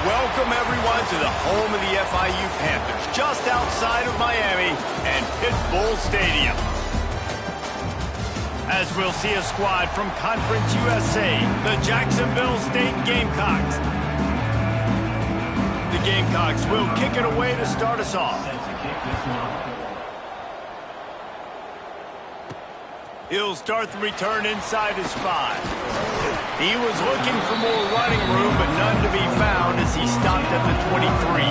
Welcome, everyone, to the home of the FIU Panthers, just outside of Miami and Pitbull Stadium. As we'll see a squad from Conference USA, the Jacksonville State Gamecocks. The Gamecocks will kick it away to start us off. He'll start the return inside his 5. He was looking for more running room, but none to be found as he stopped at the 23.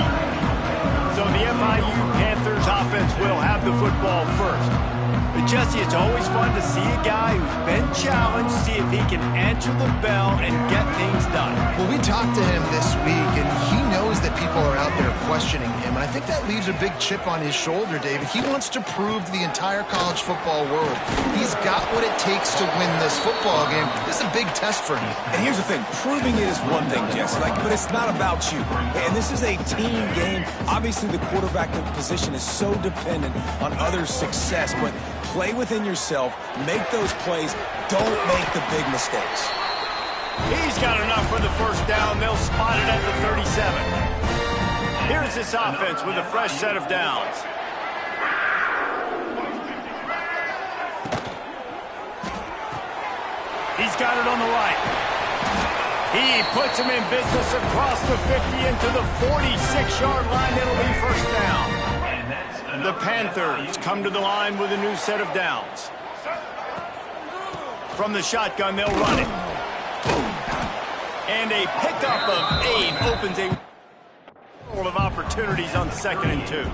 So the FIU Panthers offense will have the football first. But Jesse, it's always fun to see a guy who's been challenged, see if he can answer the bell and get things done. Well, we talked to him this week, and he knows that people are out there questioning him, and I think that leaves a big chip on his shoulder, David. He wants to prove to the entire college football world he's got what it takes to win this football game. This is a big test for him. And here's the thing, proving it is one thing, Jesse, but it's not about you. And this is a team game. Obviously, the quarterback position is so dependent on others' success, but play within yourself, make those plays, don't make the big mistakes. He's got enough for the first down. They'll spot it at the 37. Here's this offense with a fresh set of downs. He's got it on the right. He puts him in business across the 50 into the 46-yard line. It'll be first down. The Panthers come to the line with a new set of downs. From the shotgun, they'll run it. And a pickup of 8 opens a world of opportunities on 2nd and 2.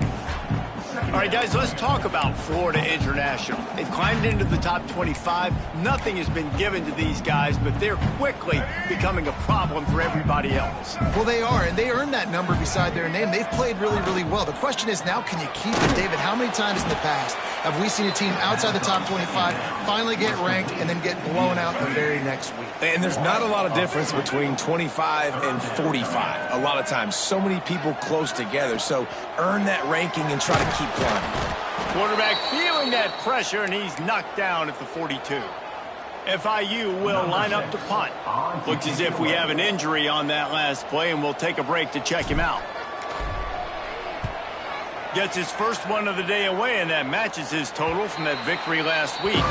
All right, guys, let's talk about Florida International. They've climbed into the top 25. Nothing has been given to these guys, but they're quickly becoming a problem for everybody else. Well, they are, and they earned that number beside their name. They've played really, really well. The question is now, can you keep it? David, how many times in the past have we seen a team outside the top 25 finally get ranked and then get blown out the very next week? And there's not a lot of difference between 25 and 45. A lot of times, so many people close together. So earn that ranking and try to keep climbing. Quarterback feeling that pressure, and he's knocked down at the 42. FIU will line up to punt. Looks as if we have an injury on that last play, and we'll take a break to check him out. Gets his first one of the day away, and that matches his total from that victory last week.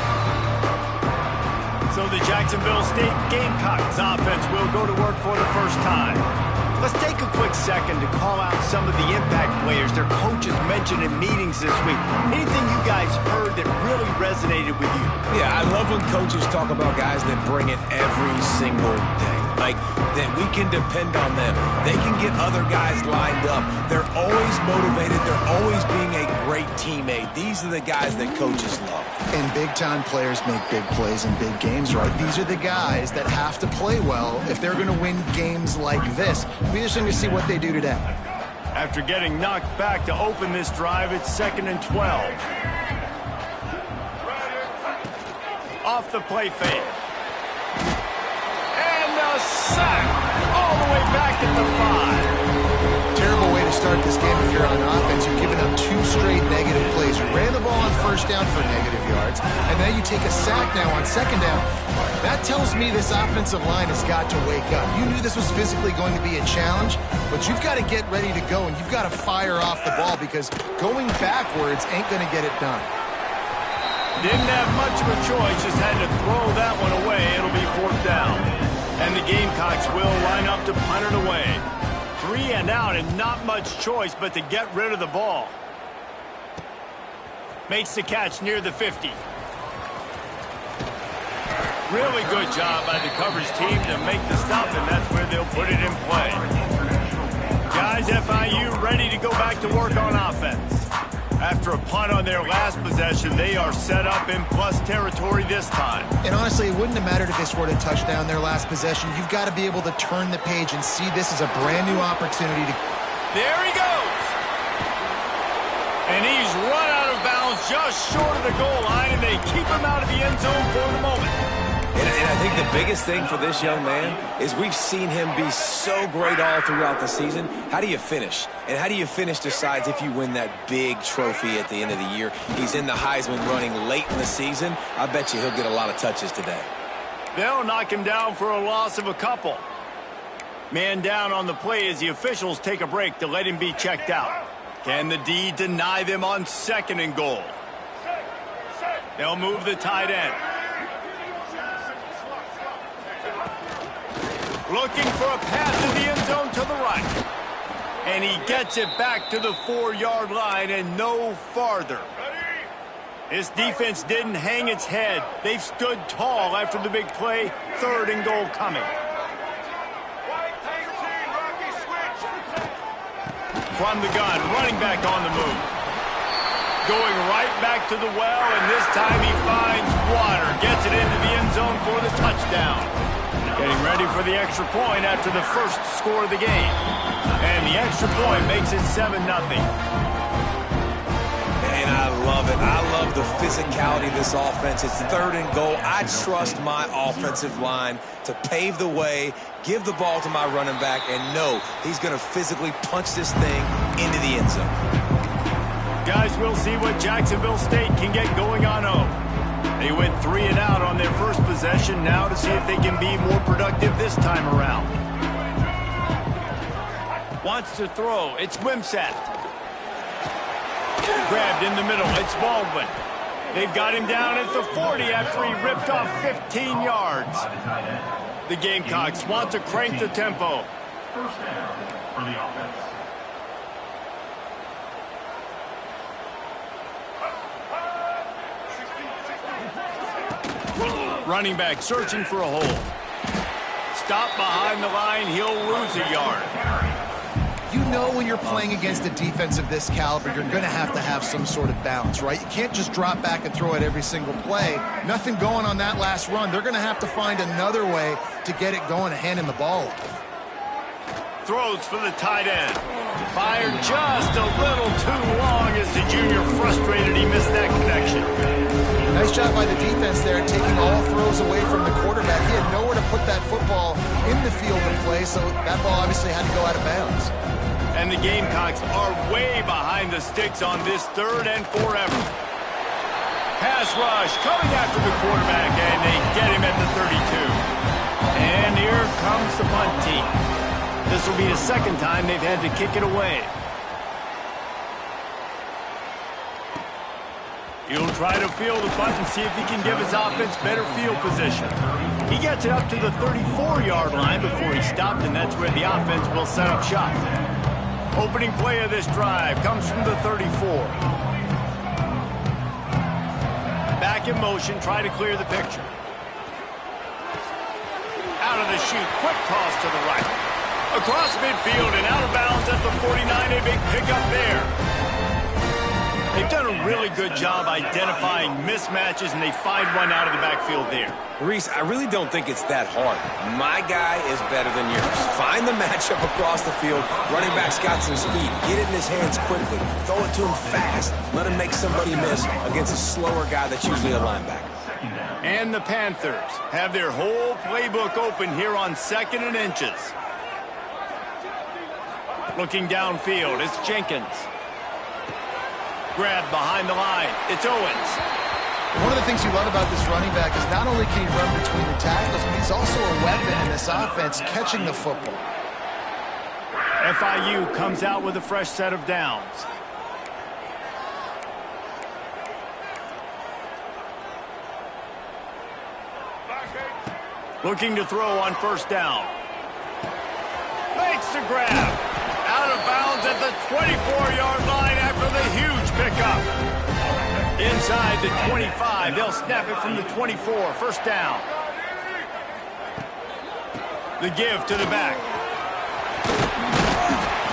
So the Jacksonville State Gamecocks offense will go to work for the first time. Let's take a quick second to call out some of the impact players their coaches mentioned in meetings this week. Anything you guys heard that really resonated with you? Yeah, I love when coaches talk about guys that bring it every single day. Like, that we can depend on them. They can get other guys lined up. They're always motivated. They're always being a great teammate. These are the guys that coaches love. And big-time players make big plays in big games, right? These are the guys that have to play well if they're going to win games like this. We just need to see what they do today. After getting knocked back to open this drive, it's 2nd and 12. Off the play fake. And a sack all the way back at the 5. Terrible way to start this game if you're on offense. You've given up 2 straight negative plays. You ran the ball on first down for negative yards, and then you take a sack now on 2nd down. That tells me this offensive line has got to wake up. You knew this was physically going to be a challenge, but you've got to get ready to go, and you've got to fire off the ball because going backwards ain't going to get it done. Didn't have much of a choice, just had to throw that one away. It'll be 4th down. And the Gamecocks will line up to punt it away. 3 and out, and not much choice but to get rid of the ball. Makes the catch near the 50. Really good job by the coverage team to make the stop, and that's where they'll put it in play. Guys, FIU ready to go back to work on offense. After a punt on their last possession, they are set up in plus territory this time. And honestly, it wouldn't have mattered if they scored a touchdown their last possession. You've got to be able to turn the page and see this as a brand new opportunity to... There he goes! And he's run out of bounds just short of the goal line, and they keep him out of the end zone for the moment. And I think the biggest thing for this young man is we've seen him be so great all throughout the season. How do you finish? And how do you finish decides if you win that big trophy at the end of the year. He's in the Heisman running late in the season. I bet you he'll get a lot of touches today. They'll knock him down for a loss of a couple. Man down on the play as the officials take a break to let him be checked out. Can the D deny them on 2nd and goal? They'll move the tight end. Looking for a pass to the end zone to the right. And he gets it back to the 4-yard line and no farther. This defense didn't hang its head. They've stood tall after the big play. 3rd and goal coming. From the gun, running back on the move. Going right back to the well, and this time he finds water. Gets it into the end zone for the touchdown. Getting ready for the extra point after the first score of the game. And the extra point makes it 7-0. And I love it. I love the physicality of this offense. It's 3rd and goal. I trust my offensive line to pave the way, give the ball to my running back, and know he's going to physically punch this thing into the end zone. Guys, we'll see what Jacksonville State can get going on home. They went 3 and out on their first possession. Now to see if they can be more productive this time around. Wants to throw. It's Wimsatt. Grabbed in the middle. It's Baldwin. They've got him down at the 40 after he ripped off 15 yards. The Gamecocks want to crank the tempo. First down for the offense. Running back searching for a hole. Stop behind the line. He'll lose a yard. You know when you're playing against a defense of this caliber, you're going to have some sort of balance, right? You can't just drop back and throw it every single play. Nothing going on that last run. They're going to have to find another way to get it going and hand him the ball off. Throws for the tight end. Fired just a little too long as the junior frustrated he missed that connection. Nice job by the defense there, taking all throws away from the quarterback. He had nowhere to put that football in the field of play, so that ball obviously had to go out of bounds. And the Gamecocks are way behind the sticks on this 3rd and forever. Pass rush coming after the quarterback, and they get him at the 32. And here comes the punt team. This will be the 2nd time they've had to kick it away. He'll try to field the punt and see if he can give his offense better field position. He gets it up to the 34-yard line before he stopped, and that's where the offense will set up shop. Opening play of this drive comes from the 34. Back in motion, try to clear the picture. Out of the chute, quick toss to the right. Across midfield and out of bounds at the 49, a big pickup there. They've done a really good job identifying mismatches, and they find one out of the backfield there. Reese, I really don't think it's that hard. My guy is better than yours. Find the matchup across the field. Running back's got some speed. Get it in his hands quickly. Throw it to him fast. Let him make somebody miss against a slower guy that's usually a linebacker. And the Panthers have their whole playbook open here on 2nd and inches. Looking downfield, it's Jenkins. Grabbed behind the line. It's Owens. One of the things you love about this running back is not only can he run between the tackles, but he's also a weapon in this offense, catching the football. FIU comes out with a fresh set of downs. Looking to throw on 1st down. Makes the grab. Out of bounds at the 24-yard line after the huge pickup. Inside the 25, they'll snap it from the 24, 1st down. The give to the back.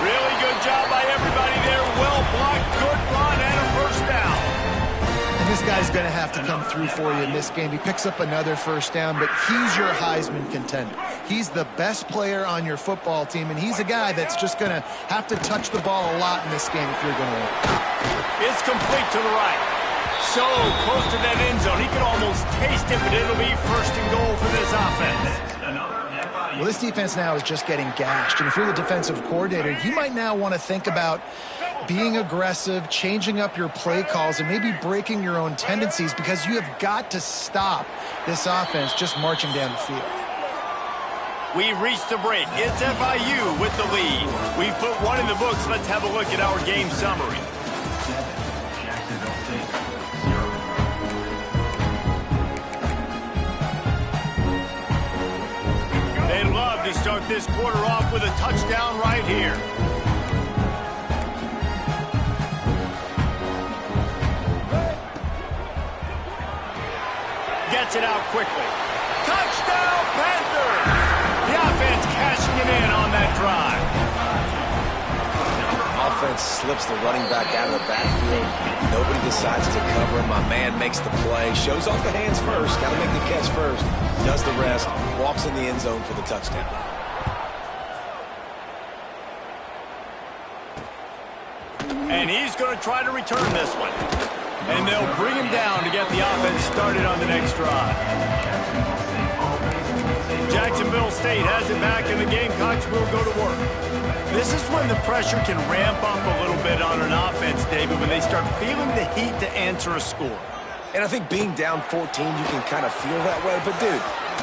Really good job by everybody there. Well blocked, good run, and a 1st down. And this guy's going to have to come through for you in this game. He picks up another 1st down, but he's your Heisman contender. He's the best player on your football team, and he's a guy that's just going to have to touch the ball a lot in this game if you're going to win. It's complete to the right. So close to that end zone. He can almost taste it, but it'll be 1st and goal for this offense. Well, this defense now is just getting gashed, and if you're the defensive coordinator, you might now want to think about being aggressive, changing up your play calls, and maybe breaking your own tendencies, because you have got to stop this offense just marching down the field. We've reached the break. It's FIU with the lead. We've put one in the books. Let's have a look at our game summary. They'd love to start this quarter off with a touchdown right here. Gets it out quickly. Touchdown, Panthers! The offense cashing it in on that drive. Offense slips the running back out of the backfield. Nobody decides to cover him. My man makes the play. Shows off the hands first. Got to make the catch first. Does the rest. Walks in the end zone for the touchdown. And he's going to try to return this one. And they'll bring him down to get the offense started on the next drive. Jacksonville State has it back, and the Gamecocks will go to work. This is when the pressure can ramp up a little bit on an offense, David, when they start feeling the heat to answer a score. And I think being down 14, you can kind of feel that way. But, dude,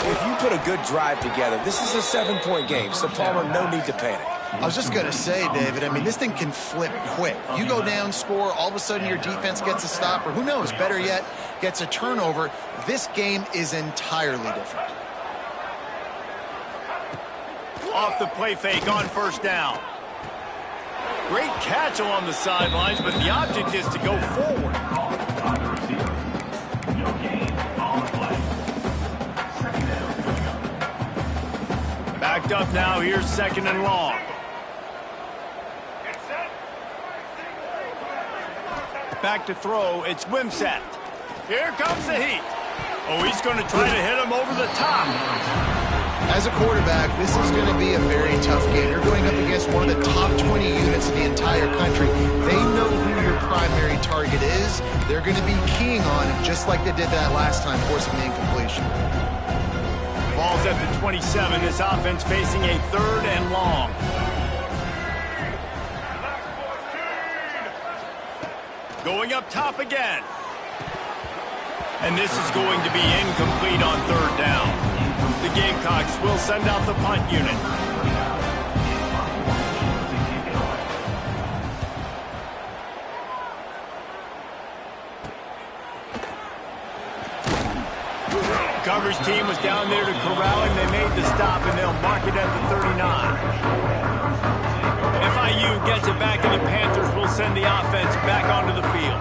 if you put a good drive together, this is a 7-point game. So, Palmer, no need to panic. I was just going to say, David, I mean, this thing can flip quick. You go down, score, all of a sudden your defense gets a stop, or who knows, better yet, gets a turnover. This game is entirely different. Off the play fake on first down. Great catch along the sidelines, but the object is to go forward. Backed up now, here's second and long. Back to throw, it's Wimsatt. Here comes the heat. Oh, he's going to try to hit him over the top. As a quarterback, this is going to be a very tough game. You're going up against one of the top 20 units in the entire country. They know who your primary target is. They're going to be keying on it, just like they did that last time, forcing the incompletion. Ball's at the 27. This offense facing a third and long. Going up top again. And this is going to be incomplete on third down. The Gamecocks will send out the punt unit. Coverage team was down there to corral him. They made the stop, and they'll mark it at the 39. FIU gets it back, and the Panthers will send the offense back onto the field.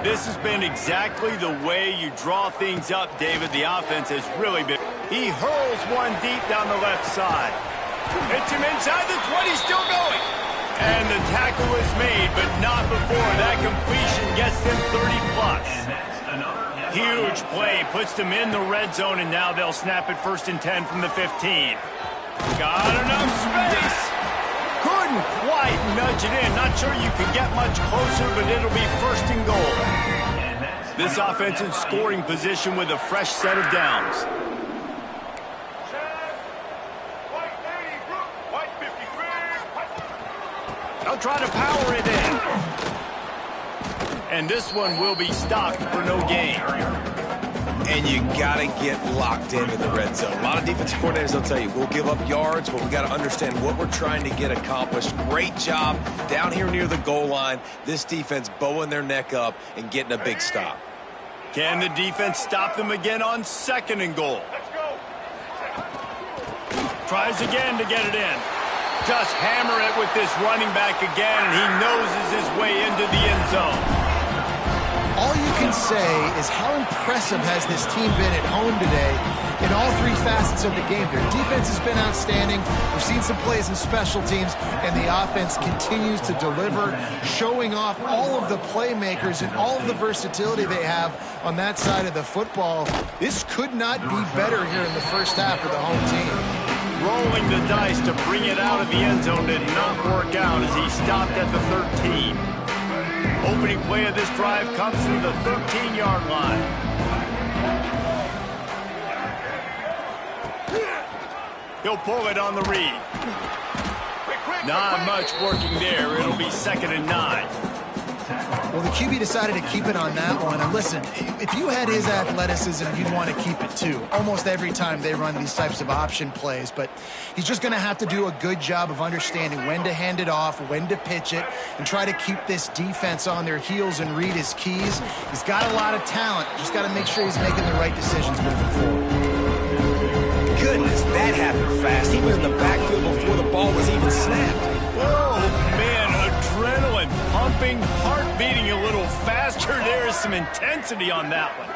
This has been exactly the way you draw things up, David. The offense has really been. He hurls one deep down the left side. Hits him inside the 20, still going. And the tackle is made, but not before. That completion gets them 30-plus. Huge play, puts them in the red zone, and now they'll snap it first and 10 from the 15. Got enough space. Couldn't quite nudge it in. Not sure you can get much closer, but it'll be first and goal. This offense in scoring position with a fresh set of downs. They'll try to power it in. And this one will be stopped for no gain. And you got to get locked into the red zone. A lot of defensive coordinators will tell you, we'll give up yards, but we got to understand what we're trying to get accomplished. Great job down here near the goal line. This defense bowing their neck up and getting a big stop. Can the defense stop them again on second and goal? Tries again to get it in. Just hammer it with this running back again, and he noses his way into the end zone. All you can say is how impressive has this team been at home today in all three facets of the game. Their defense has been outstanding. We've seen some plays in special teams, and the offense continues to deliver, showing off all of the playmakers and all of the versatility they have on that side of the football. This could not be better here in the first half for the home team. Rolling the dice to bring it out of the end zone did not work out as he stopped at the 13. Opening play of this drive comes from the 13-yard line. He'll pull it on the read. Not much working there. It'll be second and 9. Well, the QB decided to keep it on that one. And listen, if you had his athleticism, you'd want to keep it too. Almost every time they run these types of option plays. But he's just going to have to do a good job of understanding when to hand it off, when to pitch it, and try to keep this defense on their heels and read his keys. He's got a lot of talent. Just got to make sure he's making the right decisions moving forward. Goodness, that happened fast. He was in the backfield before the ball was even snapped. Oh, man, adrenaline pumping, heart beating a little faster. There is some intensity on that one.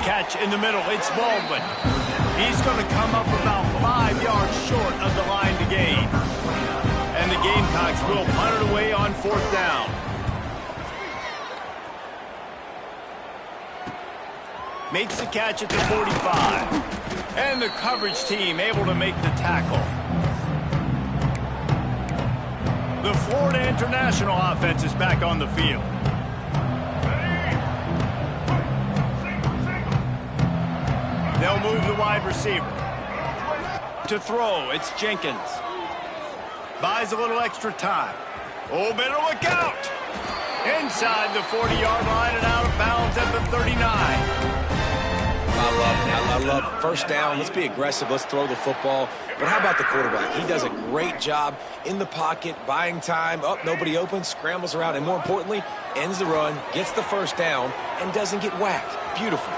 Catch in the middle. It's Baldwin. He's going to come up about 5 yards short of the line to gain. And the Gamecocks will punt it away on 4th down. Makes the catch at the 45. And the coverage team able to make the tackle. The Florida International offense is back on the field. They'll move the wide receiver. To throw, it's Jenkins. Buys a little extra time. Oh, better look out! Inside the 40-yard line and out of bounds at the 39. I love it. I love it. First down, let's be aggressive. Let's throw the football. But how about the quarterback? He does a great job in the pocket, buying time. Up, nobody open, scrambles around, and more importantly, ends the run, gets the first down, and doesn't get whacked. Beautiful.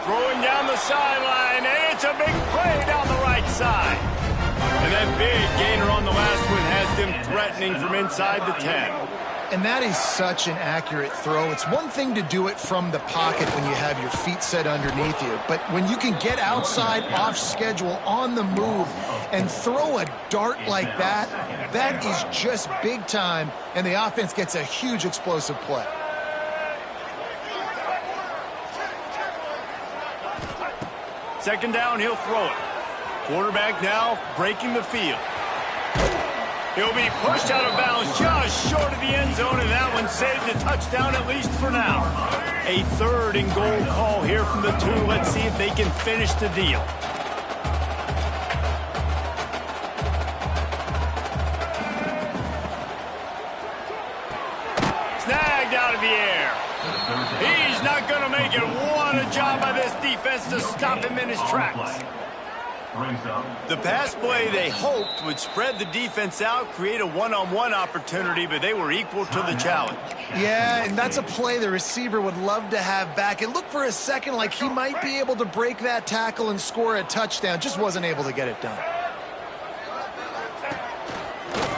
Throwing down the sideline, and it's a big play down the right side. And that big gainer on the last one has them threatening from inside the 10. And that is such an accurate throw. It's one thing to do it from the pocket when you have your feet set underneath you, but when you can get outside, off schedule, on the move, and throw a dart like that, that is just big time, and the offense gets a huge explosive play. Second down, he'll throw it. Quarterback now breaking the field. He'll be pushed out of bounds just short of the end zone, and that one saved a touchdown at least for now. A 3rd and goal call here from the 2. Let's see if they can finish the deal. Snagged out of the air. He's not going to make it. What a job by this defense to stop him in his tracks. The pass play they hoped would spread the defense out, create a one-on-one opportunity, but they were equal to the challenge. Yeah, and that's a play the receiver would love to have back. It looked for a second like he might be able to break that tackle and score a touchdown. Just wasn't able to get it done.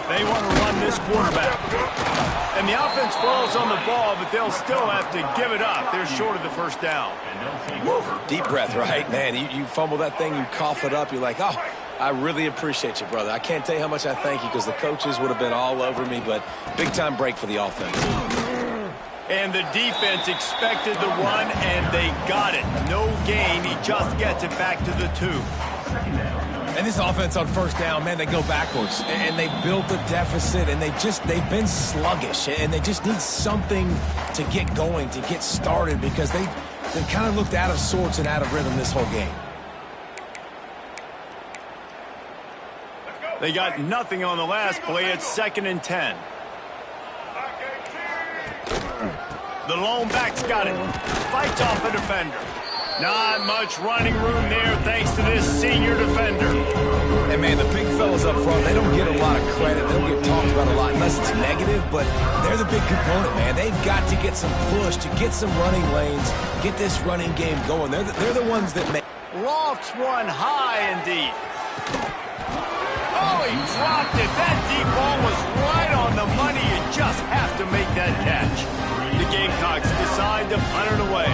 They want to run this quarterback. And the offense falls on the ball, but they'll still have to give it up. They're short of the first down. Deep breath, right? Man, you fumble that thing, you cough it up, you're like, oh, I really appreciate you, brother. I can't tell you how much I thank you because the coaches would have been all over me, but big-time break for the offense. And the defense expected the run, and they got it. No gain. He just gets it back to the 2. And this offense on first down, man, they go backwards. And they built a deficit, and they've been sluggish. And they just need something to get going, to get started, because they've kind of looked out of sorts and out of rhythm this whole game. They got nothing on the last play. It's 2nd and 10. The lone back's got it. Fights off a defender. Not much running room there thanks to this senior defender. And, man, the big fellas up front, they don't get a lot of credit. They don't get talked about a lot unless it's negative, but they're the big component, man. They've got to get some push, to get some running lanes, get this running game going. They're the ones that make. Lofts one high and deep. Oh, he dropped it. That deep ball was right on the money. You just have to make that catch. The Gamecocks decide to punt it away.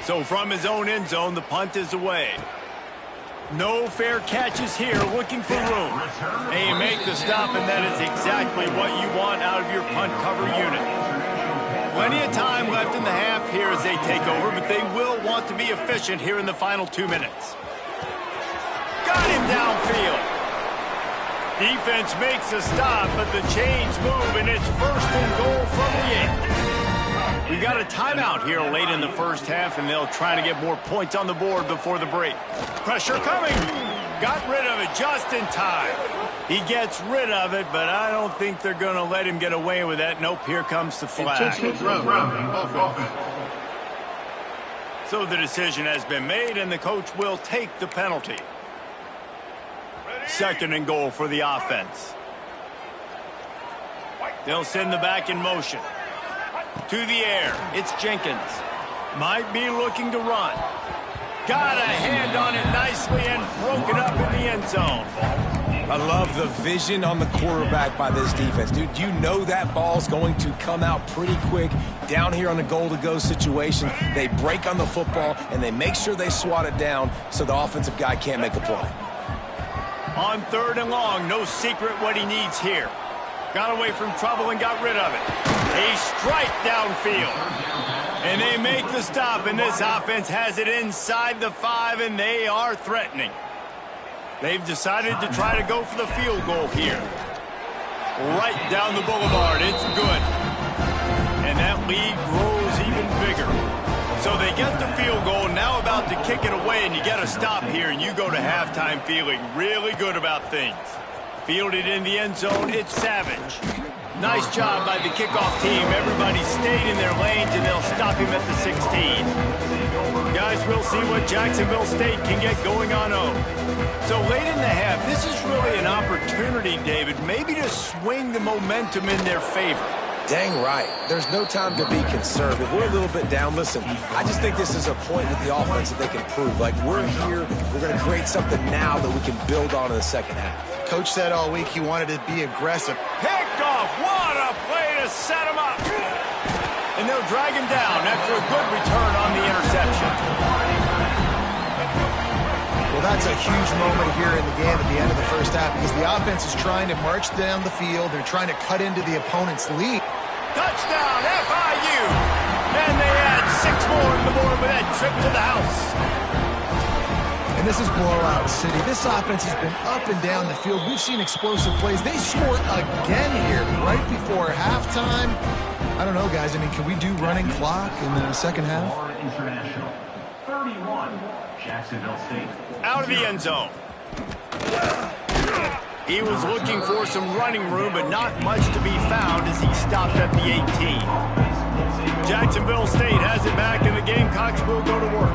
So from his own end zone, the punt is away. No fair catches here, looking for room. And you make the stop, and that is exactly what you want out of your punt cover unit. Plenty of time left in the half here as they take over, but they will want to be efficient here in the final 2 minutes. Got him downfield. Defense makes a stop, but the chains move, and it's 1st and goal from the 8. We've got a timeout here late in the first half, and they'll try to get more points on the board before the break. Pressure coming. Got rid of it just in time. He gets rid of it, but I don't think they're going to let him get away with that. Nope, here comes the flag. So the decision has been made, and the coach will take the penalty. Second and goal for the offense. They'll send the back in motion. To the air, it's Jenkins. Might be looking to run. Got a hand on it nicely and broke it up in the end zone. I love the vision on the quarterback by this defense. Dude, you know that ball's going to come out pretty quick. Down here on the goal-to-go situation, they break on the football, and they make sure they swat it down so the offensive guy can't make a play. On third and long, no secret what he needs here. Got away from trouble and got rid of it. A strike downfield. And they make the stop, and this offense has it inside the 5, and they are threatening. They've decided to try to go for the field goal here. Right down the boulevard. It's good. And that lead grows even bigger. So they get the field goal, now about to kick it away, and you get a stop here, and you go to halftime feeling really good about things. Fielded in the end zone, it's Savage. Nice job by the kickoff team. Everybody stayed in their lanes, and they'll stop him at the 16. Guys, we'll see what Jacksonville State can get going on 0. So late in the half, this is really an opportunity, David, maybe to swing the momentum in their favor. Dang right. There's no time to be conservative. We're a little bit down. Listen, I just think this is a point with the offense that they can prove. Like, we're here, we're going to create something now that we can build on in the second half. Coach said all week he wanted to be aggressive. Picked off. What a play to set him up. And they'll drag him down after a good return on the interception. Well, that's a huge moment here in the game at the end of the first half because the offense is trying to march down the field. They're trying to cut into the opponent's lead. Touchdown, FIU. And they add 6 more in the board with that trip to the house. And this is blowout city. This offense has been up and down the field. We've seen explosive plays. They score again here right before halftime. I don't know, guys. I mean, can we do running clock in the second half? International. 31, Jacksonville State. Out of the end zone. He was looking for some running room, but not much to be found as he stopped at the 18. Jacksonville State has it back, and the Gamecocks will go to work.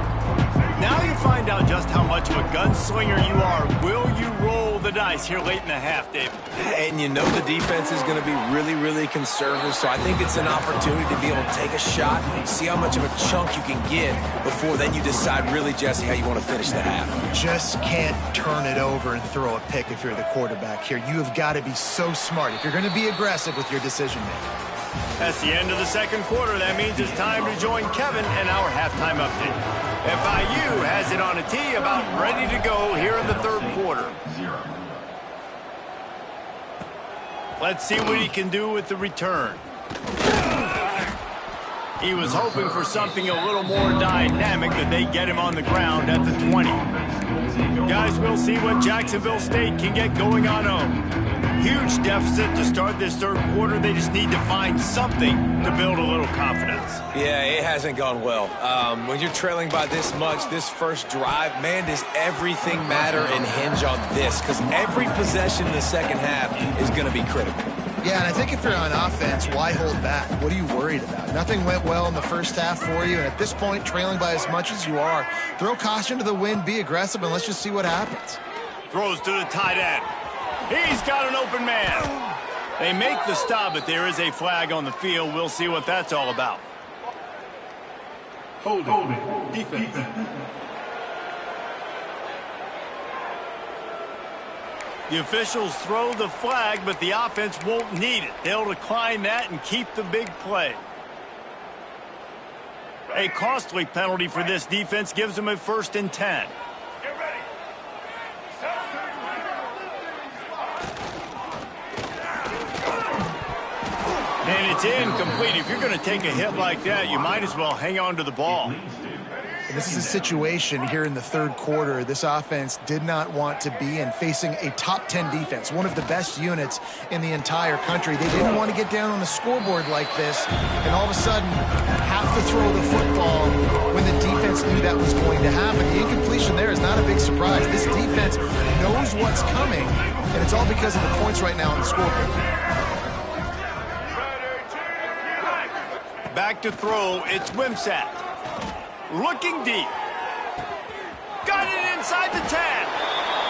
Now you find out just how much of a gunslinger you are. Will you roll the dice here late in the half, David? And you know the defense is going to be really, really conservative, so I think it's an opportunity to be able to take a shot, see how much of a chunk you can get before then you decide really, Jesse, how you want to finish the half. Just can't turn it over and throw a pick if you're the quarterback here. You have got to be so smart if you're going to be aggressive with your decision-making. That's the end of the second quarter. That means it's time to join Kevin and our halftime update. FIU has it on a tee, about ready to go here in the third quarter. Let's see what he can do with the return. He was hoping for something a little more dynamic, but they get him on the ground at the 20. Guys, we'll see what Jacksonville State can get going on 0. Huge deficit to start this third quarter. They just need to find something to build a little confidence. Yeah, it hasn't gone well. When you're trailing by this much, this first drive, man, does everything matter and hinge on this? Because every possession in the second half is going to be critical. Yeah, and I think if you're on offense, why hold back? What are you worried about? Nothing went well in the first half for you, and at this point, trailing by as much as you are, throw caution to the wind, be aggressive, and let's just see what happens. Throws to the tight end. He's got an open man. They make the stop, but there is a flag on the field. We'll see what that's all about. Holding. Defense. The officials throw the flag, but the offense won't need it. They'll decline that and keep the big play. A costly penalty for this defense gives them a 1st and 10. And it's incomplete. If you're going to take a hit like that, you might as well hang on to the ball. And this is a situation here in the third quarter this offense did not want to be in, facing a top 10 defense, one of the best units in the entire country. They didn't want to get down on the scoreboard like this, and all of a sudden have to throw the football when the defense knew that was going to happen. The incompletion interception there is not a big surprise. This defense knows what's coming, and it's all because of the points right now on the scoreboard. Back to throw, it's Wimsatt. Looking deep. Got it inside the 10.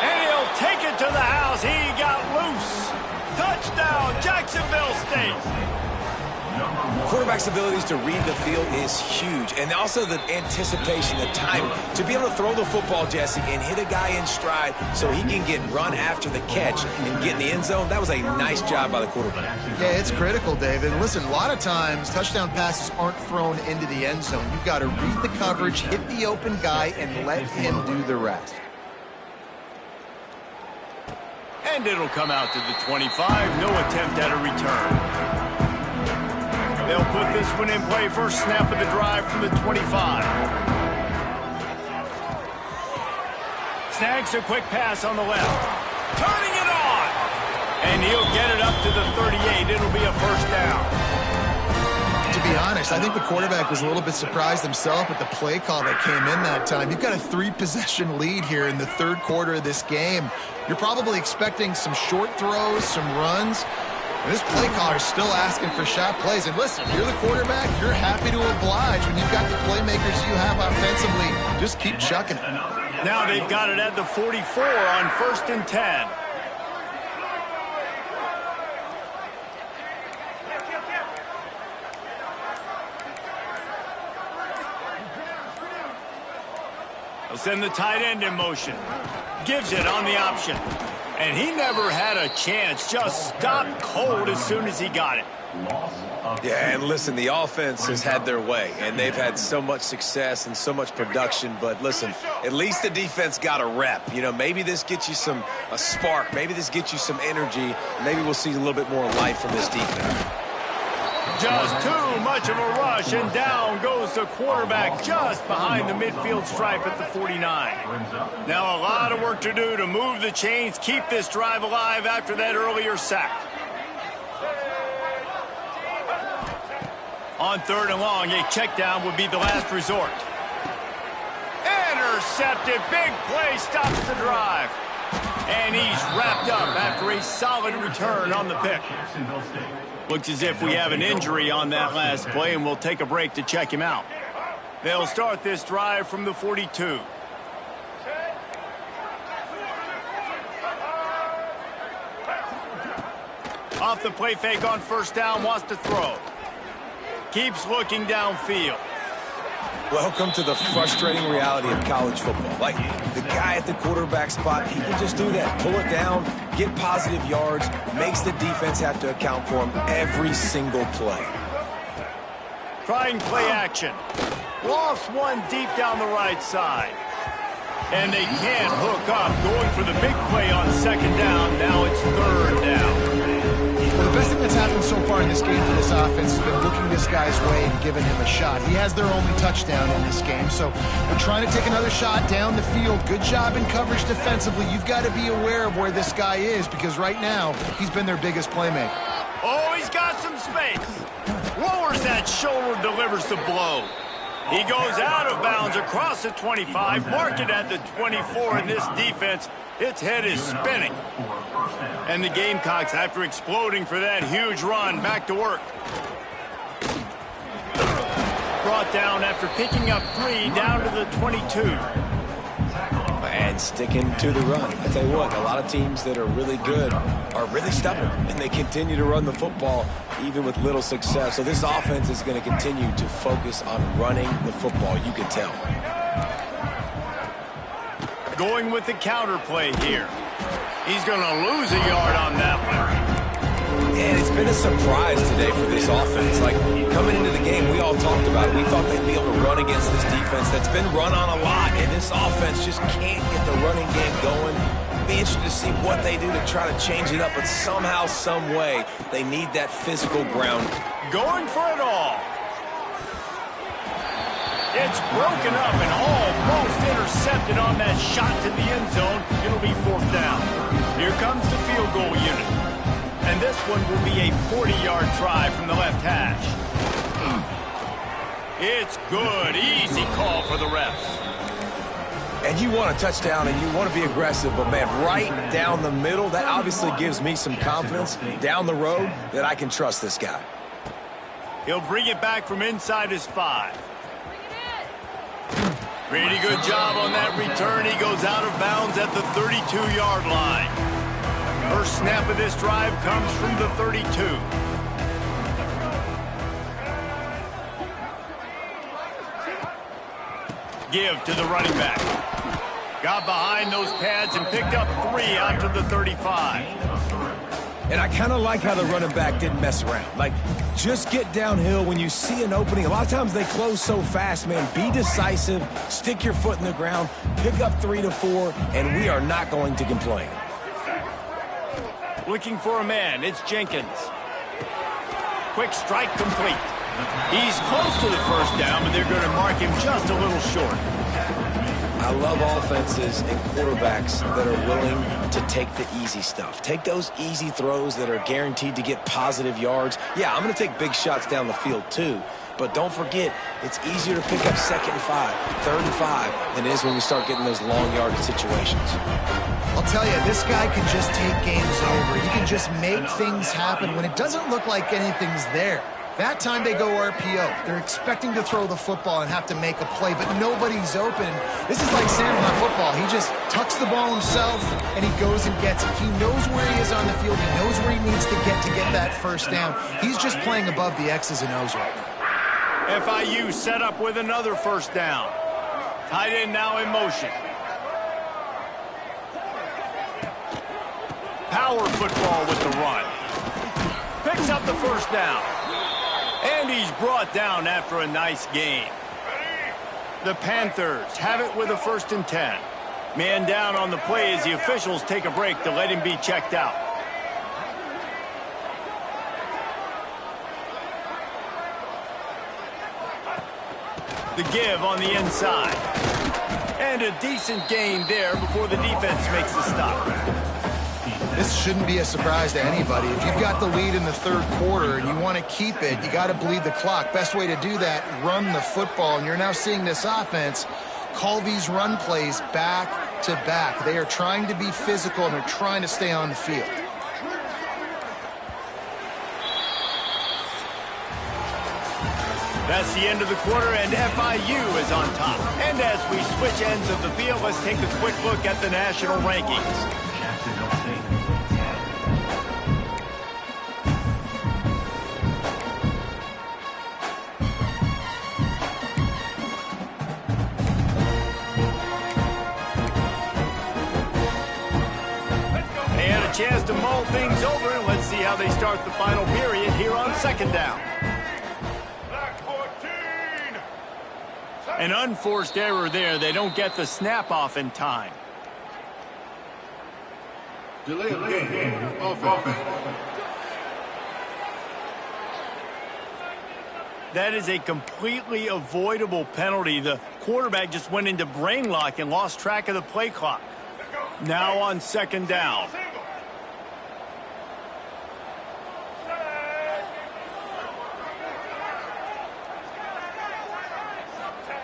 And he'll take it to the house. He got loose. Touchdown, Jacksonville State. Quarterback's abilities to read the field is huge, and also the anticipation, the timing. To be able to throw the football, Jesse, and hit a guy in stride so he can get run after the catch and get in the end zone, that was a nice job by the quarterback. Yeah, it's critical, David. Listen, a lot of times touchdown passes aren't thrown into the end zone. You've got to read the coverage, hit the open guy, and let him do the rest. And it'll come out to the 25. No attempt at a return. They'll put this one in play. First snap of the drive from the 25. Snags a quick pass on the left. Turning it on. And he'll get it up to the 38. It'll be a first down. To be honest, I think the quarterback was a little bit surprised himself with the play call that came in that time. You've got a 3-possession lead here in the third quarter of this game. You're probably expecting some short throws, some runs. And this play caller is still asking for shot plays. And listen, if you're the quarterback, you're happy to oblige when you've got the playmakers you have offensively. Just keep chucking it. Now they've got it at the 44 on 1st and 10. They'll send the tight end in motion. Gives it on the option. And he never had a chance. Just stopped cold as soon as he got it. Yeah, and listen, the offense has had their way, and they've had so much success and so much production. But listen, at least the defense got a rep. You know, maybe this gets you a spark. Maybe this gets you some energy. Maybe we'll see a little bit more life from this defense. Just too much of a rush, and down goes the quarterback just behind the midfield stripe at the 49. Now a lot of work to do to move the chains, keep this drive alive after that earlier sack. On 3rd and long, a check down would be the last resort. Intercepted, big play, stops the drive. And he's wrapped up after a solid return on the pick. Looks as if we have an injury on that last play, and we'll take a break to check him out. They'll start this drive from the 42. Off the play fake on 1st down, wants to throw. Keeps looking downfield. Welcome to the frustrating reality of college football. Like, the guy at the quarterback spot, he can just do that. Pull it down, get positive yards, makes the defense have to account for him every single play. Trying play action. Lost one deep down the right side. And they can't hook up. Going for the big play on 2nd down. Now it's 3rd down. Well, the best thing that's happened so far in this game for this offense has been looking this guy's way and giving him a shot. He has their only touchdown in this game, so they're trying to take another shot down the field. Good job in coverage defensively. You've got to be aware of where this guy is, because right now he's been their biggest playmaker. Oh, he's got some space. Lowers that shoulder, delivers the blow. He goes out of bounds across the 25, mark it at the 24, and this defense, its head is spinning. And the Gamecocks, after exploding for that huge run, back to work. Brought down after picking up 3, down to the 22. And sticking to the run. I tell you what, a lot of teams that are really good are really stubborn, and they continue to run the football even with little success. So this offense is going to continue to focus on running the football, you can tell. Going with the counter play here. He's going to lose a yard on that one. And it's been a surprise today for this offense. Like, coming into the game, we all talked about it. We thought they'd be able to run against this defense that's been run on a lot, and this offense just can't get the running game going. Be interested to see what they do to try to change it up, but somehow, some way, they need that physical ground. Going for it all. It's broken up and almost intercepted on that shot to the end zone. It'll be 4th down. Here comes the field goal unit. And this one will be a 40-yard try from the left hash. It's good. Easy call for the refs. And you want a touchdown and you want to be aggressive, but man, right down the middle, that obviously gives me some confidence down the road that I can trust this guy. He'll bring it back from inside his 5. Pretty good job on that return. He goes out of bounds at the 32-yard line. First snap of this drive comes from the 32. Give to the running back. Got behind those pads and picked up 3 out to the 35. And I kind of like how the running back didn't mess around. Like, just get downhill when you see an opening. A lot of times they close so fast, man. Be decisive, stick your foot in the ground, pick up 3 to 4, and we are not going to complain. Looking for a man, it's Jenkins. Quick strike complete. He's close to the first down, but they're going to mark him just a little short. I love offenses and quarterbacks that are willing to take the easy stuff. Take those easy throws that are guaranteed to get positive yards. Yeah, I'm going to take big shots down the field too. But don't forget, it's easier to pick up 2nd and 5, 3rd and 5 than it is when we start getting those long yardage situations. I'll tell you, this guy can just take games over. He can just make things happen when it doesn't look like anything's there. That time they go RPO. They're expecting to throw the football and have to make a play, but nobody's open. This is like Sandlot football. He just tucks the ball himself, and he goes and gets it. He knows where he is on the field. He knows where he needs to get that first down. He's just playing above the X's and O's right now. FIU set up with another first down. Tight end now in motion. Power football with the run. Picks up the first down. And he's brought down after a nice gain. The Panthers have it with a 1st and 10. Man down on the play as the officials take a break to let him be checked out. The give on the inside. And a decent gain there before the defense makes the stop. This shouldn't be a surprise to anybody. If you've got the lead in the 3rd quarter and you want to keep it, you got to bleed the clock. Best way to do that, run the football. And you're now seeing this offense call these run plays back to back. They are trying to be physical and they're trying to stay on the field. That's the end of the quarter, and FIU is on top. And as we switch ends of the field, let's take a quick look at the national rankings. Chance to mull things over, and let's see how they start the final period here on 2nd down. An unforced error there. They don't get the snap off in time. Delay of game. Offense. That is a completely avoidable penalty. The quarterback just went into brain lock and lost track of the play clock. Now on 2nd down.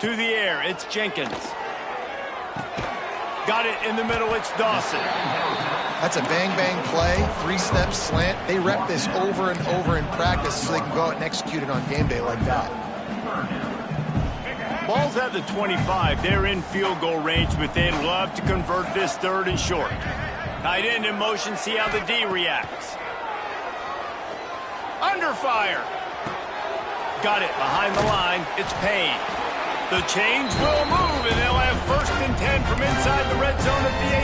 To the air, it's Jenkins. Got it in the middle, it's Dawson. That's a bang-bang play, 3-step slant. They rep this over and over in practice so they can go out and execute it on game day like that. Ball's at the 25. They're in field goal range, but they'd love to convert this 3rd and short. Tight end in motion, see how the D reacts. Under fire. Got it behind the line, it's Payne. The change will move, and they'll have 1st and 10 from inside the red zone at the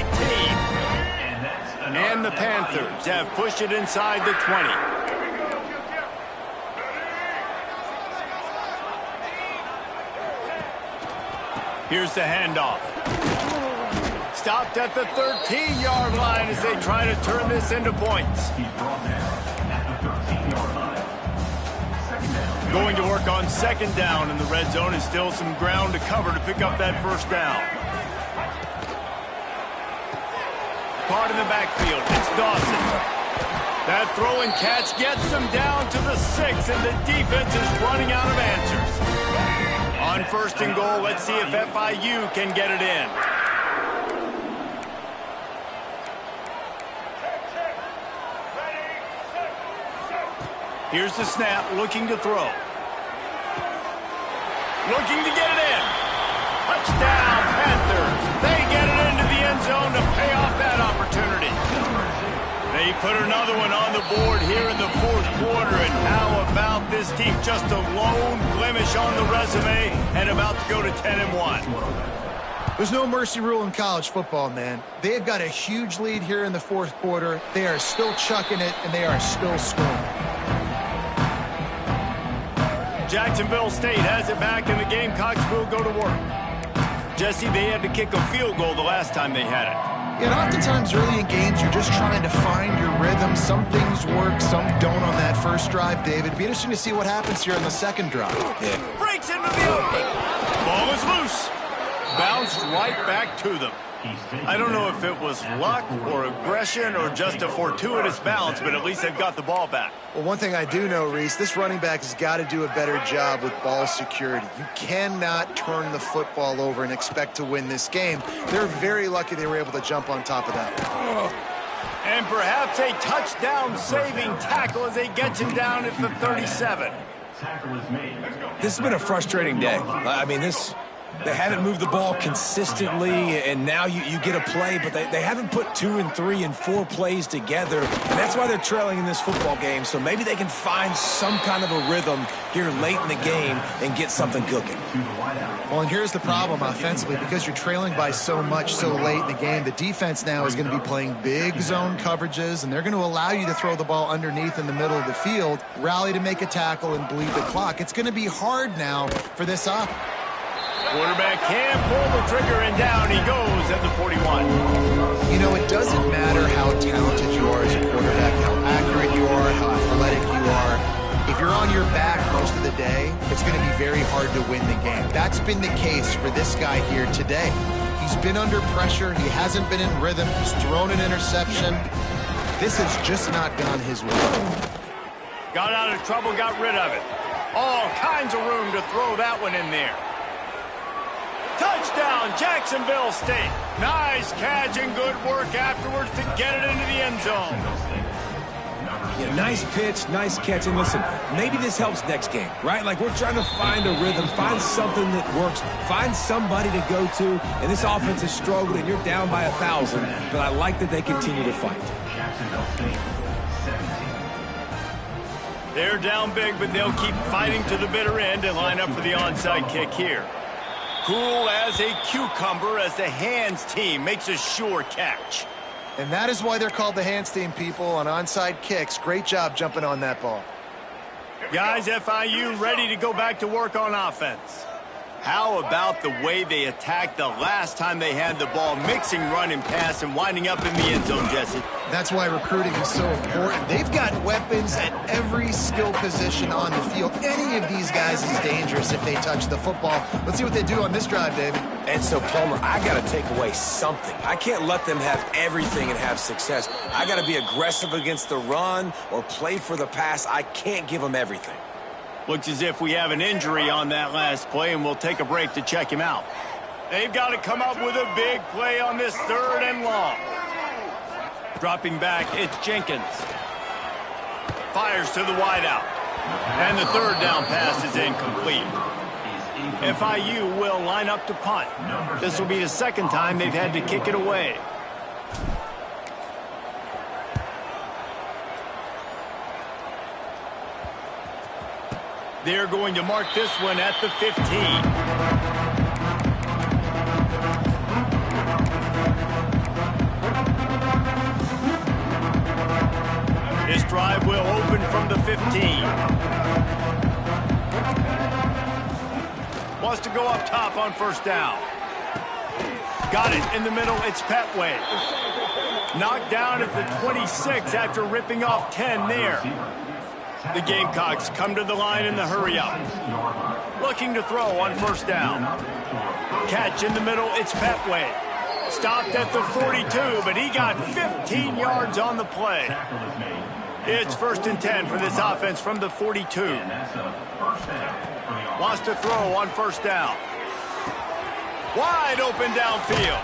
18. And the Panthers have pushed it inside the 20. Here's the handoff. Stopped at the 13-yard line as they try to turn this into points. Going to work on 2nd down in the red zone, and still some ground to cover to pick up that first down. Caught in the backfield, it's Dawson. That throw and catch gets them down to the 6, and the defense is running out of answers. On 1st and goal, let's see if FIU can get it in. Here's the snap, looking to throw. Looking to get it in. Touchdown, Panthers. They get it into the end zone to pay off that opportunity. They put another one on the board here in the fourth quarter, and how about this team? Just a lone blemish on the resume and about to go to 10-1. There's no mercy rule in college football, man. They've got a huge lead here in the fourth quarter. They are still chucking it, and they are still scoring. Jacksonville State has it back, and the Gamecocks will go to work. Jesse, they had to kick a field goal the last time they had it. And oftentimes early in games, you're just trying to find your rhythm. Some things work, some don't on that first drive, David. It'd be interesting to see what happens here on the second drive. Yeah. Breaks into the open. Ball is loose. Bounced right back to them. I don't know if it was luck or aggression or just a fortuitous bounce, but at least they've got the ball back. Well, one thing I do know, Reese, this running back has got to do a better job with ball security. You cannot turn the football over and expect to win this game. They're very lucky they were able to jump on top of that. And perhaps a touchdown-saving tackle as they get him down at the 37. This has been a frustrating day. I mean, they haven't moved the ball consistently, and now you get a play, but they haven't put 2 and 3 and 4 plays together, and that's why they're trailing in this football game. So maybe they can find some kind of a rhythm here late in the game and get something cooking. Well, and here's the problem offensively. Because you're trailing by so much so late in the game, the defense now is going to be playing big zone coverages, and they're going to allow you to throw the ball underneath in the middle of the field, rally to make a tackle, and bleed the clock. It's going to be hard now for this offense. Quarterback can pull the trigger, and down he goes at the 41. You know, it doesn't matter how talented you are as a quarterback, how accurate you are, how athletic you are. If you're on your back most of the day, it's going to be very hard to win the game. That's been the case for this guy here today. He's been under pressure. He hasn't been in rhythm. He's thrown an interception. This has just not gone his way. Got out of trouble, got rid of it. All kinds of room to throw that one in there. Touchdown, Jacksonville State. Nice catch and good work afterwards to get it into the end zone. Yeah, nice pitch, nice catch. And listen, maybe this helps next game, right? Like, we're trying to find a rhythm, find something that works, find somebody to go to. And this offense is struggling, and you're down by 1,000. But I like that they continue to fight. They're down big, but they'll keep fighting to the bitter end and line up for the onside kick here. Cool as a cucumber as the hands team makes a sure catch. And that is why they're called the hands team, people, on onside kicks. Great job jumping on that ball. Guys, FIU ready to go back to work on offense. How about the way they attacked the last time they had the ball, mixing run and pass and winding up in the end zone, Jesse? That's why recruiting is so important. They've got weapons at every skill position on the field. Any of these guys is dangerous if they touch the football. Let's see what they do on this drive, David. And so, Palmer, I got to take away something. I can't let them have everything and have success. I got to be aggressive against the run or play for the pass. I can't give them everything. Looks as if we have an injury on that last play, and we'll take a break to check him out. They've got to come up with a big play on this 3rd and long. Dropping back, it's Jenkins. Fires to the wideout. And the 3rd down pass is incomplete. FIU will line up to punt. This will be the 2nd time they've had to kick it away. They're going to mark this one at the 15. This drive will open from the 15. Wants to go up top on 1st down. Got it in the middle. It's Petway. Knocked down at the 26 after ripping off 10 there. The Gamecocks come to the line in the hurry-up. Looking to throw on 1st down. Catch in the middle, it's Petway. Stopped at the 42, but he got 15 yards on the play. It's 1st and 10 for this offense from the 42. Wants to throw on 1st down. Wide open downfield.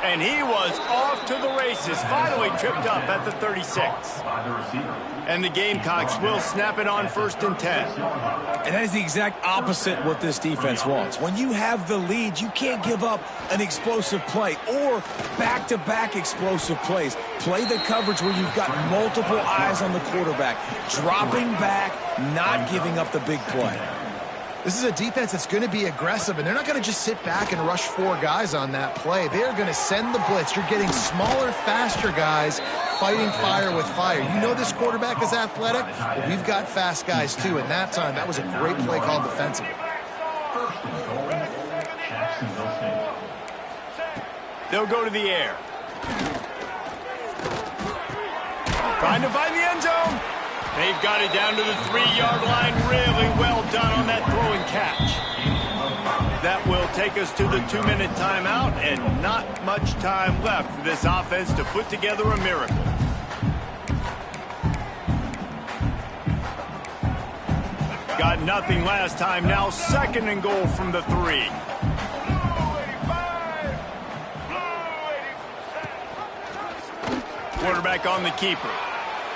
And he was off to the races, finally tripped up at the 36. By the receiver. And the Gamecocks will snap it on 1st and 10. And that is the exact opposite what this defense wants. When you have the lead, you can't give up an explosive play or back-to-back explosive plays. Play the coverage where you've got multiple eyes on the quarterback, dropping back, not giving up the big play. This is a defense that's going to be aggressive, and they're not going to just sit back and rush 4 guys on that play. They are going to send the blitz. You're getting smaller, faster guys fighting fire with fire. You know this quarterback is athletic, but we've got fast guys too. And that time, that was a great play called defensively. First and goal, Jacksonville State. They'll go to the air. Trying to find the end zone. They've got it down to the 3-yard line. Really well done on that throw and catch. That will take us to the 2-minute timeout, and not much time left for this offense to put together a miracle. Got nothing last time. Now 2nd and goal from the 3. Quarterback on the keeper.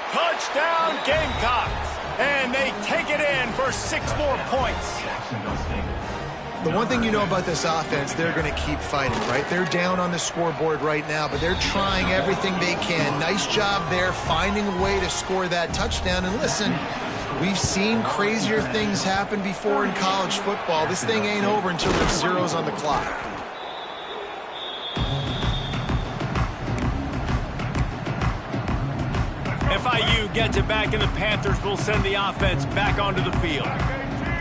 Touchdown, Gamecocks! And they take it in for 6 more points. The one thing you know about this offense, they're going to keep fighting, right? They're down on the scoreboard right now, but they're trying everything they can. Nice job there, finding a way to score that touchdown. And listen, we've seen crazier things happen before in college football. This thing ain't over until there's zeros on the clock. FIU gets it back, and the Panthers will send the offense back onto the field.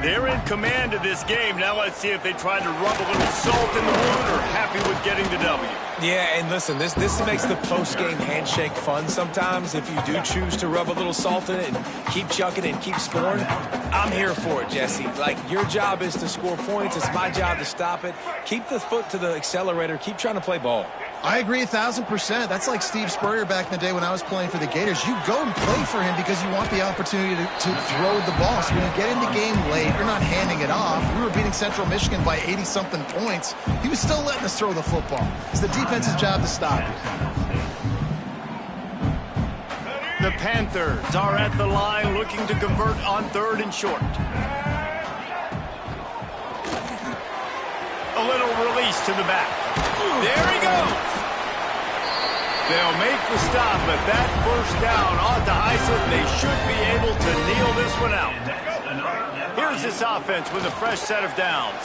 They're in command of this game. Now let's see if they try to rub a little salt in the wound or happy with getting the W. Yeah, and listen, this makes the post-game handshake fun sometimes. If you do choose to rub a little salt in it and keep chucking and keep scoring, I'm here for it, Jesse. Like, your job is to score points. It's my job to stop it. Keep the foot to the accelerator. Keep trying to play ball. I agree 1,000%. That's like Steve Spurrier back in the day when I was playing for the Gators. You go and play for him because you want the opportunity to throw the ball. So when you get in the game late, you're not handing it off. We were beating Central Michigan by 80-something points. He was still letting us throw the football. It's the defense's job to stop it. The Panthers are at the line looking to convert on 3rd and short. A little release to the back. There he goes. They'll make the stop, but that first down ought to ice it. They should be able to kneel this one out. Here's this offense with a fresh set of downs.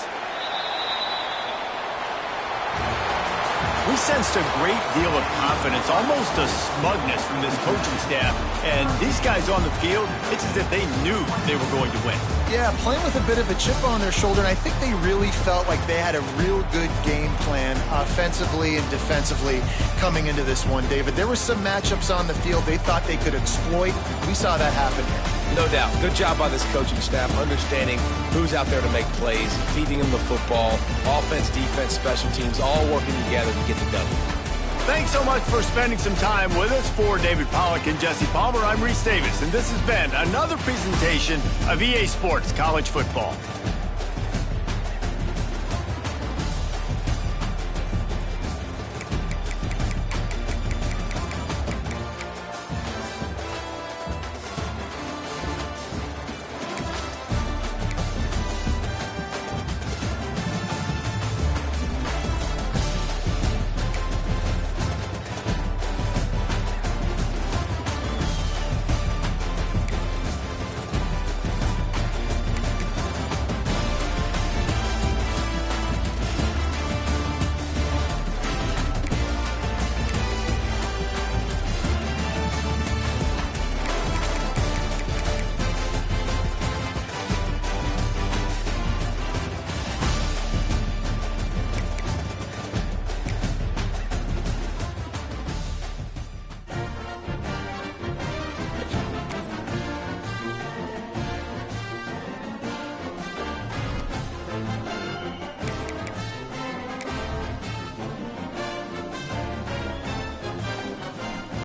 We sensed a great deal of confidence, almost a smugness from this coaching staff. And these guys on the field, it's as if they knew they were going to win. Yeah, playing with a bit of a chip on their shoulder, and I think they really felt like they had a real good game plan offensively and defensively coming into this one, David. There were some matchups on the field they thought they could exploit. We saw that happen here. No doubt. Good job by this coaching staff, understanding who's out there to make plays, feeding them the football, offense, defense, special teams, all working together to get the W. Thanks so much for spending some time with us. For David Pollack and Jesse Palmer, I'm Reese Davis, and this has been another presentation of EA Sports College Football.